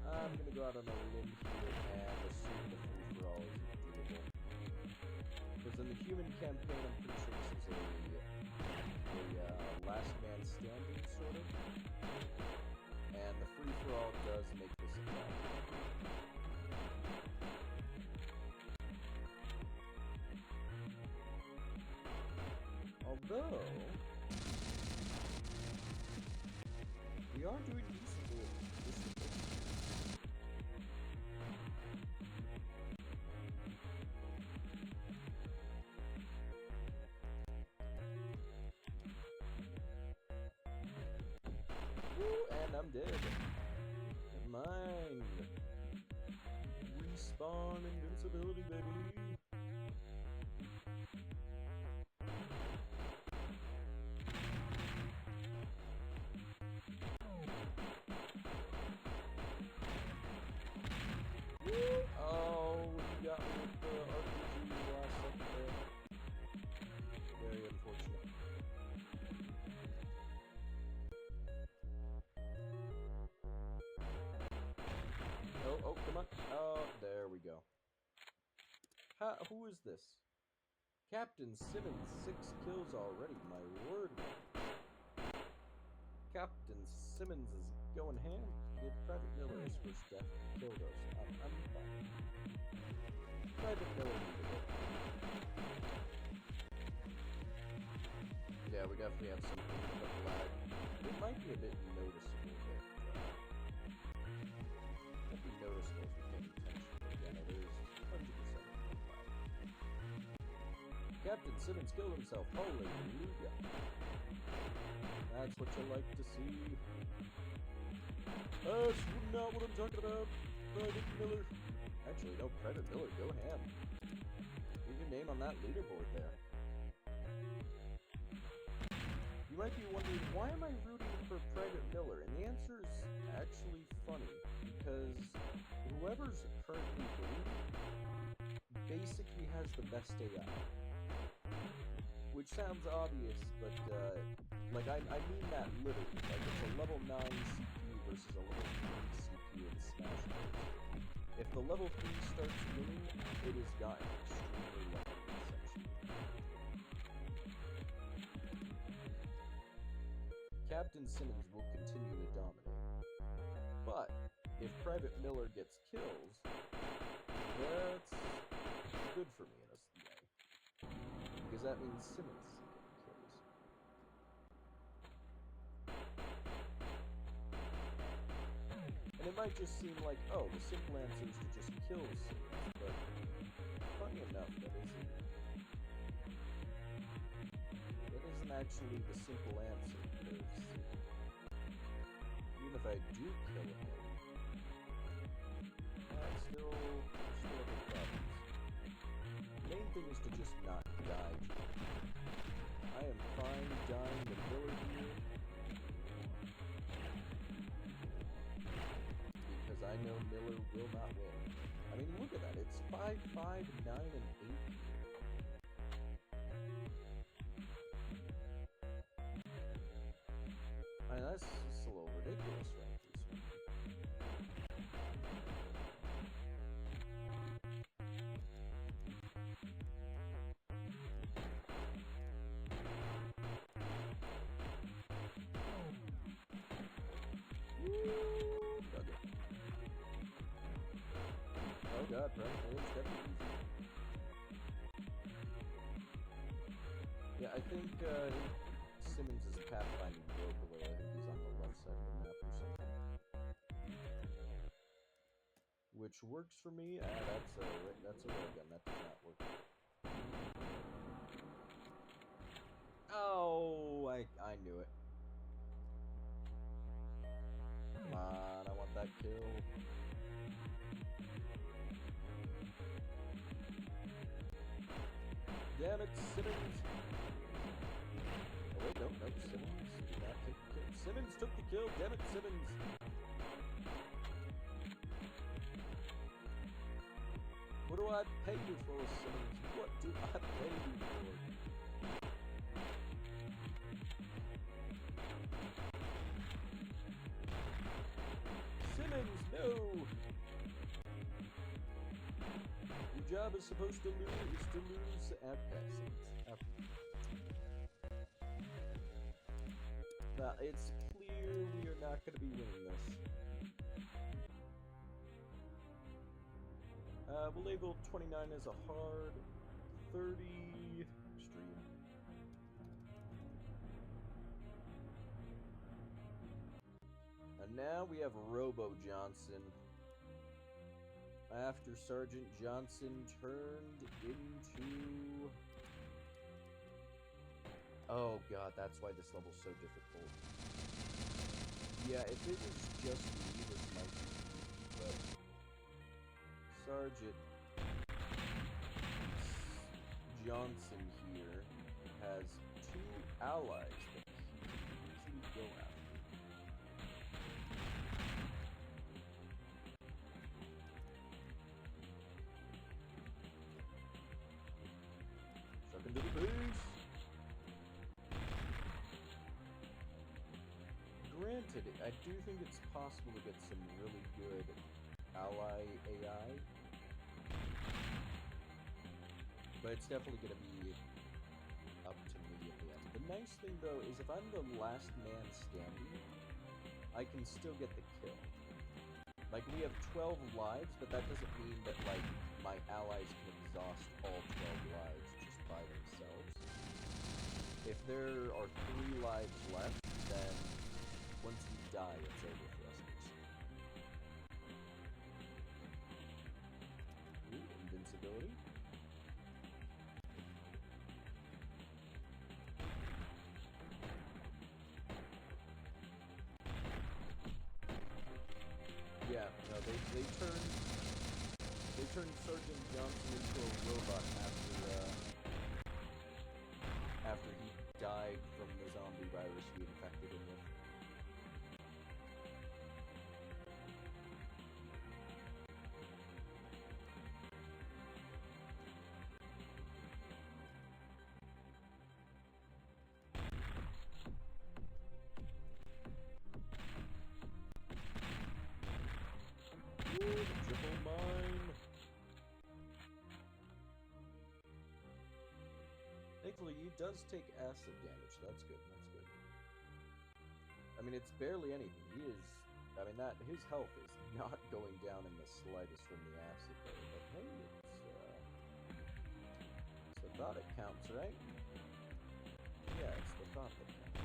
I'm gonna go out on a limb here and assume the free-for-all isn't doable. Because in the human campaign, I'm pretty sure this is a last man standing, sort of. And the free-for-all does make this a challenge. Although, we are doing decently at this point. And I'm dead. Never mind. Respawn invincibility, baby. Oh, he got me with the RPG last second there. Very unfortunate. Oh, come on. Oh, there we go. Who is this? Captain Simmons, 6 kills already, my word. Captain Simmons is going ham. Did Private Miller his first death killed us. I'm fine. Private Miller needed it. Yeah, we definitely have some input lag. It might be a bit noticeable, but might be noticeable if you're paying attention. But again, it is 100% input lag. Captain Simmons killed himself. Hallelujah. That's what you like to see. That's not what I'm talking about. Private Miller. Actually, no, Private Miller, go ham. Get your name on that leaderboard there. You might be wondering, why am I rooting for Private Miller? And the answer is actually funny, because whoever's currently winning basically has the best AI. Which sounds obvious, but, like, I mean that literally. Like, it's a level 9 CPU versus a level 3 CPU in Smash Bros. If the level 3 starts winning, it has gotten extremely lucky, essentially. Captain Simmons will continue to dominate. But, if Private Miller gets kills, that's good for me in a way. Because that means Simmons is getting kills. And it might just seem like, oh, the simple answer is to just kill Simmons, but funny enough, that isn't actually the simple answer, because even if I do kill him, I still have problems. The main thing is to just not die. I am fine dying the Miller here, because I know Miller will not win. I mean, look at that, it's 5, 5, 9, and 8. I mean, that's just a little ridiculous, right? Oh god, bro, it's definitely easy. Yeah, I think Simmons is pathfinding locally. I think he's on the left side of the map or something. Which works for me. That's a railgun. That does not work. Oh, I knew it. Come on, I want that kill. Damn it, Simmons! Oh wait, no, Simmons did not take the kill. Simmons took the kill, damn it, Simmons! What do I pay you for, Simmons? What do I pay you for? Simmons, no! Your job is supposed to lose at Simmons. It's clear we are not going to be winning this. We'll label 29 as a hard, 30 extreme. And now we have Robo Johnson. After Sergeant Johnson turned into... Oh god, that's why this level's so difficult. Yeah, if it was just me, this might be easy, but... Sergeant Johnson here has 2 allies that he can easily go after. Into the base. Granted, I do think it's possible to get some really good ally AI, but it's definitely going to be up to me at the end. The nice thing though is if I'm the last man standing, I can still get the kill. Like, we have 12 lives, but that doesn't mean that, like, my allies can exhaust all 12 lives just by themselves. If there are 3 lives left, then once we die, it's over for us. Ooh, invincibility. Yeah, no, they turned Sergeant Johnson into a robot after he died from the zombie virus we infected him with. Ooh, the triple mine! Thankfully, he does take acid damage. That's good. That's good. I mean, it's barely anything. He is. I mean, his health is not going down in the slightest from the acid, though. But hey, it's the thought that counts, right? Yeah, it's the thought that counts.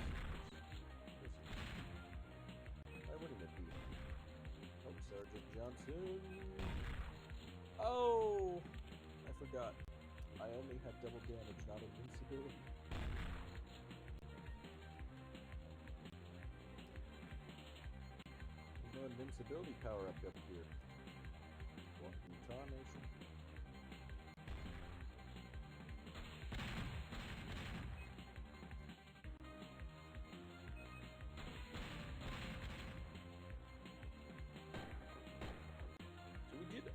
Why wouldn't it be? Oh, Sergeant Johnson. Oh, I forgot. I only had double damage, not invincibility. There's no invincibility power up here. What in tarnation?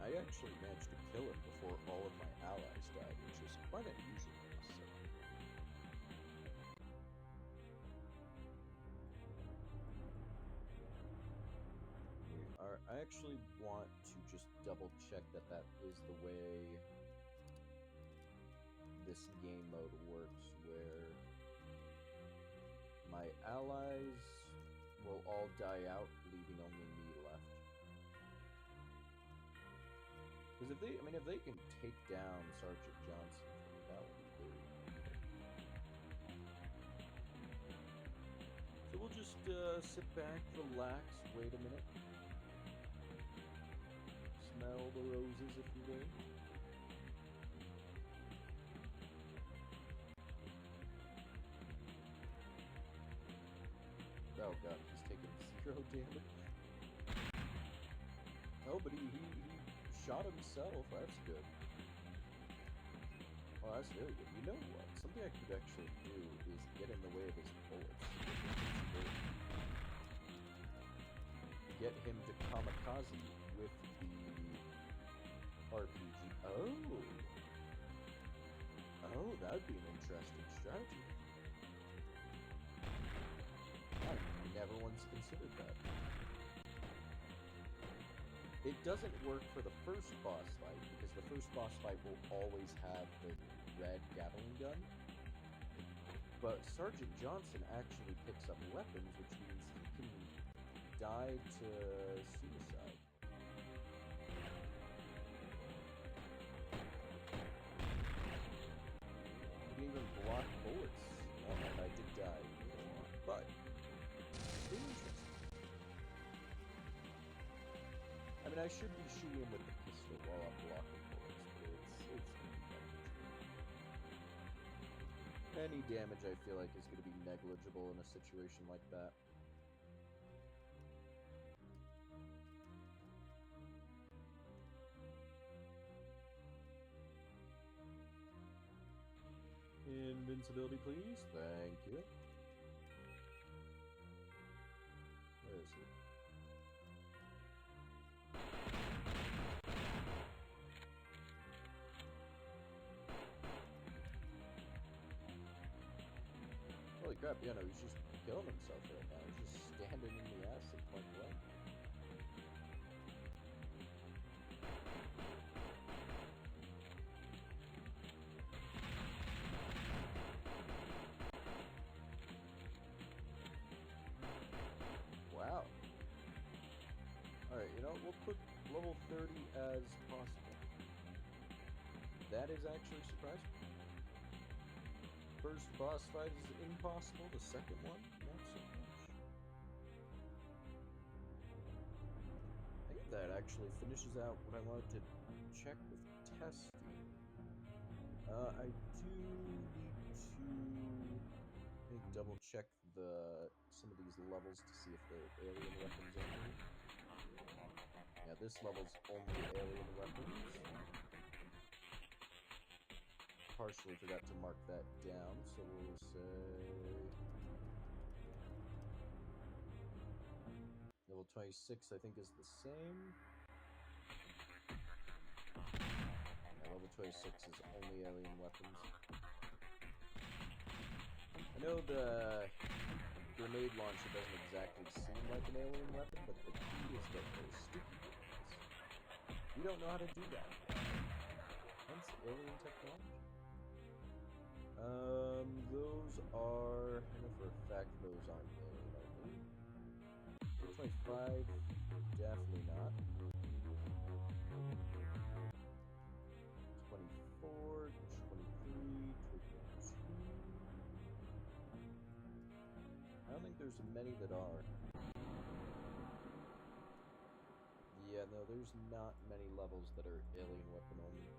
I actually managed to kill him before all of my allies died, which is quite unusual, I must say. I actually want to just double check that is the way this game mode works, where my allies will all die out, leaving only me left. Because if they can take down Sergeant Johnson, that would be good. So we'll just sit back, relax, wait a minute. Smell the roses, if you will. Oh god, he's taking 0 damage. Oh, but he shot himself. That's good. Oh, that's very good. You know what? Something I could actually do is get in the way of his bullets. Get him to kamikaze with the RPG. Oh, that would be an interesting strategy. I never once considered that. It doesn't work for the first boss fight, because the first boss fight will always have the red Gatling gun. But Sergeant Johnson actually picks up weapons, which means he can die to suicide. He can even block bullets. Oh, and I did die. But interesting. I mean, I should be shooting him with the pistol while I'm blocking bullets, but it's negligible. Any damage I feel like is going to be negligible in a situation like that. Invincibility, please. Thank you. Where is he? Holy crap, yeah, no, he's just killing himself right now. He's just standing in the acid point blank. Wow. Alright, you know, we'll put level 30 as possible. That is actually surprising. first boss fight is impossible, the second one, not so much. I think that actually finishes out what I wanted to check with testing. I do need to double check some of these levels to see if they're alien weapons only. Yeah, this level's only alien weapons. Partially forgot to mark that down, so we'll say level 26 I think is the same. Yeah, level 26 is only alien weapons. I know the grenade launcher doesn't exactly seem like an alien weapon, but the key is that they're sticky grenades. We don't know how to do that. Hence alien technology. Those are, I know for a fact those aren't alien only. 25, definitely not. 24, 23, 22. I don't think there's many that are. Yeah, no, there's not many levels that are alien weapon only.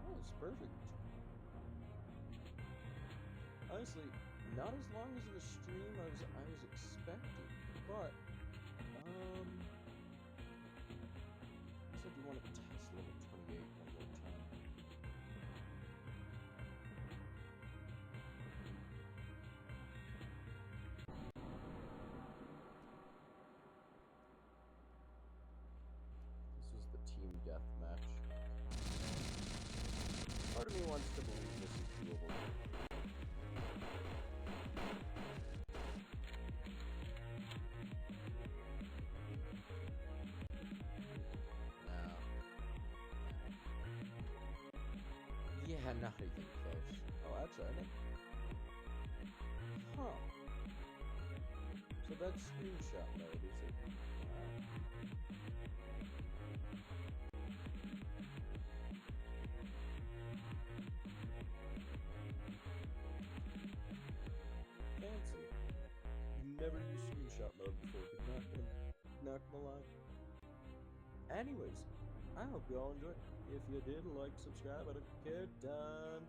Oh, it's perfect. Honestly, not as long as the stream as I was expecting, but I said you want to test level 28 one more time. This is the team deathmatch. Part of me wants to believe this is doable. Yeah, not even close. Oh, actually, I think. Huh. So that's screenshot mode, is it? Wow. Fancy. Never used screenshot mode before, but not gonna lie. Anyways, I hope you all enjoyed. If you did, like, subscribe, I don't care. Done.